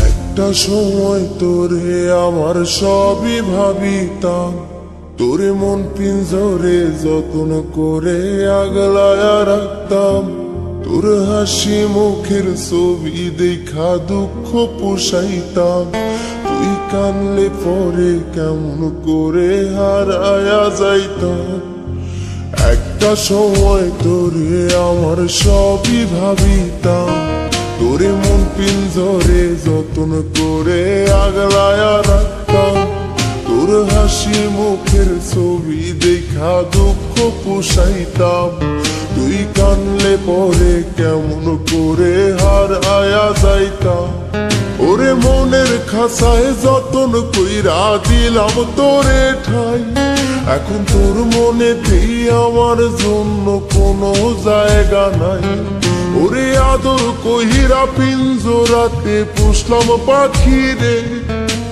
একটা সময় তোরে আমার সবই ভাবিতাম, তোরে মন পিঞ্জরে যত্ন করে আগলায়া রাখতাম। তোর হাসি মুখের ছবি দেখা দুঃখ পোষাইতাম। তুই কানলে পরে কেমন করে হারায়া যাইতাম। একটা সময় তোরে আমার সবই ভাবিতাম, তোরে মন পিঞ্জরে যত্ন করে আগলায়া রাখতাম। তোর হাসি মুখের ছবি দেখা দুঃখ পোষাইতাম। তুই কানলে পরে কেমন করে হারায়া যাইতাম। ওরে মনের খাসায় যতন কইরা দিলাম তোরে ঠাই, এখন তোর মনেতেই আমার জন্য কোনো জায়গা নাই। ওরে আদর কহিরা পিঞ্জরাতে পুষলাম পাখি রে,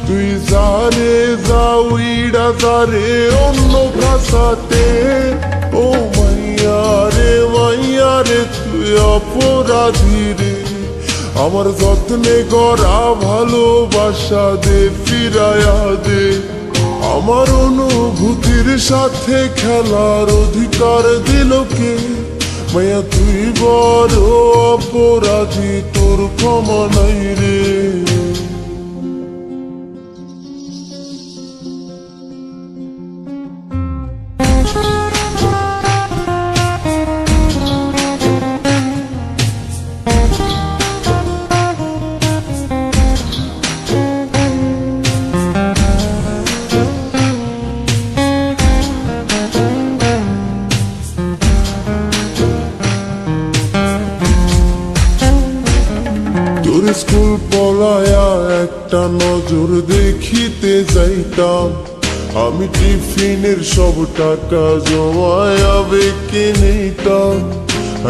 তুই জারে যা উইড়া যারে অন্য ভাষাতে। ও মাইয়া রে তুই অপরাধী রে, আমার যত্নে গড়া ভালোবাসা দে ফিরায়া দে। আমার অনুভূতির সাথে খেলার অধিকার দিল কে? মায়া তুই বড় অপরাধী, তোর ক্ষমা নাই রে। তোর স্কুল পলায়া একটা নজর দেখিতে যাইতাম। আমি টিফিনের সব টাকা জমায়া বেঁকে নিতাম।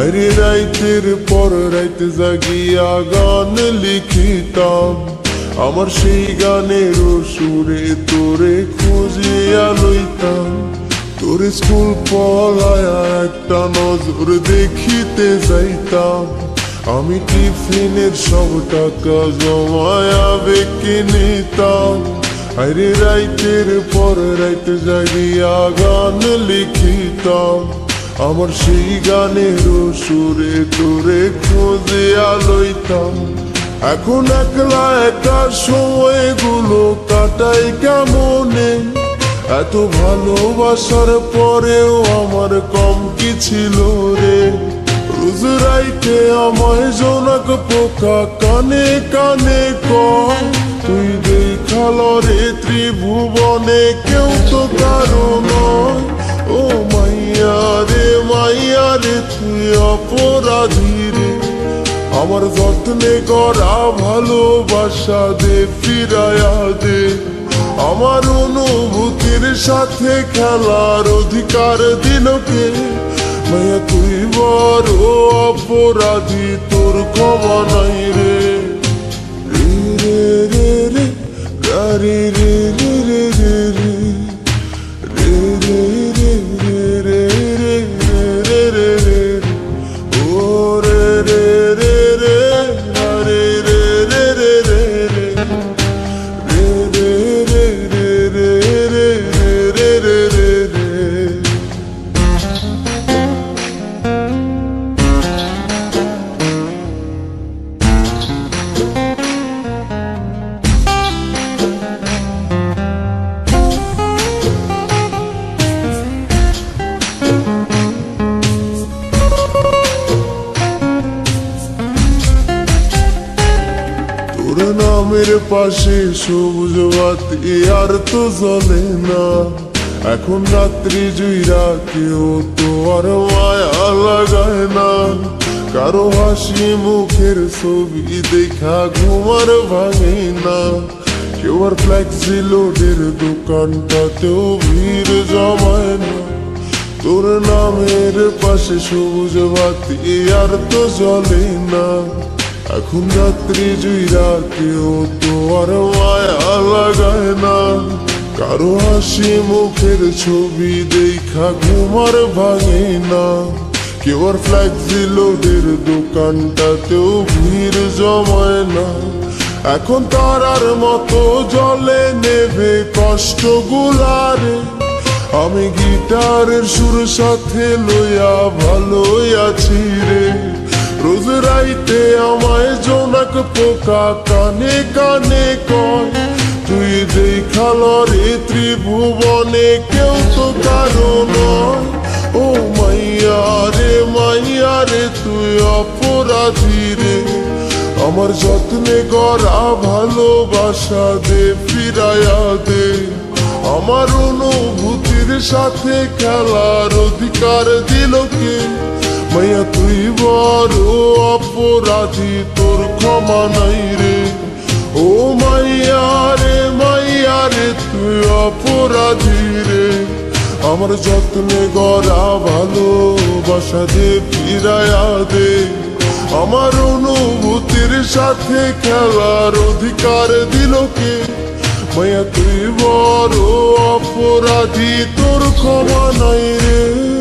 আরে রাইতের পর রাইতে জাগিয়া গান লিখিতাম। আমার সেই গানের সুরে তোরে খুঁজিয়া লইতাম। তোর স্কুল পলায়া একটা নজর দেখিতে যাইতাম। আমি টিফিনের সব টাকা জমায়া বেঁকে নিতাম। আরে রাইতের পর রাইতে জাগিয়া গান লিখিতাম। আমার সেই গানের সুরে তোরে খুঁজিয়া লইতাম। এখন একলা একা সময়গুলো কাটাই কেমনে? এত ভালোবাসার পরেও আমার কম কি ছিল রে? রোজ রাইতে আমায় জোনাক পোকা কানে কানে কয়, তুই দেখাল রে ত্রিভুবনে কেউ তো কারো নয়। ও মাইয়া রে তুই অপরাধী রে, আমার যত্নে গড়া ভালোবাসা দে ফিরায়া দে। আমার অনুভূতির সাথে খেলার অধিকার দিল কে? মায়া তুই বড় অপরাধী, তোর ক্ষমা নাই রে। রে রে রে রে রে রে রে রে রে রে রে রে রে রে রে ও রে রে রে রে রে রে রে রে রে নামের পাশে সবুজ বাতি আর তো জ্বলে না। এখন রাত্রি জুইরা কেউ তো আর মায়া লাগায় না। কারো হাসি মুখের ছবি দেখা ঘুমার ভাঙে না। কেউ আর ফ্লেক্সি লোডের দোকানটাতেও ভিড় জমায় না। তোর নামের পাশে সবুজ বাতি আর তো জ্বলে না। এখন রাত্রি জুইরা কেউ তো আর মায়া লাগায় না। কারো হাসি মুখের ছবি দেখা ঘুমার ভাঙে না। কেউ আর ফ্ল্যাক্সি লোডের দোকানটাতেও ভিড় জমায় না। এখন তারার মতো জলে নেবে কষ্টগুলারে। আমি গিটারের সুর সাথে লইয়া ভালোই আছি রে। রোজ রাইতে আমায় জোনাক পোকা কানে কানে কয়, তুই দেখাল রে ত্রিভুবনে কেউ তো কারো নয়। ও মাইয়া রে তুই অপরাধী রে। আমার যত্নে গড়া ভালোবাসা দে ফিরাইয়া দে। আমার অনুভূতির সাথে খেলার অধিকার দিল কে? মাইয়া তুই বড় অপরাধী, তোর ক্ষমা নাই রে। ও মাইয়া রে তুই অপরাধী রে। আমার যত্নে গড়া ভালোবাসা দে ফিরাইয়া দে। আমার অনুভূতির সাথে খেলার অধিকার দিল কে? মাইয়া তুই বড় অপরাধী, তোর ক্ষমা নাই রে।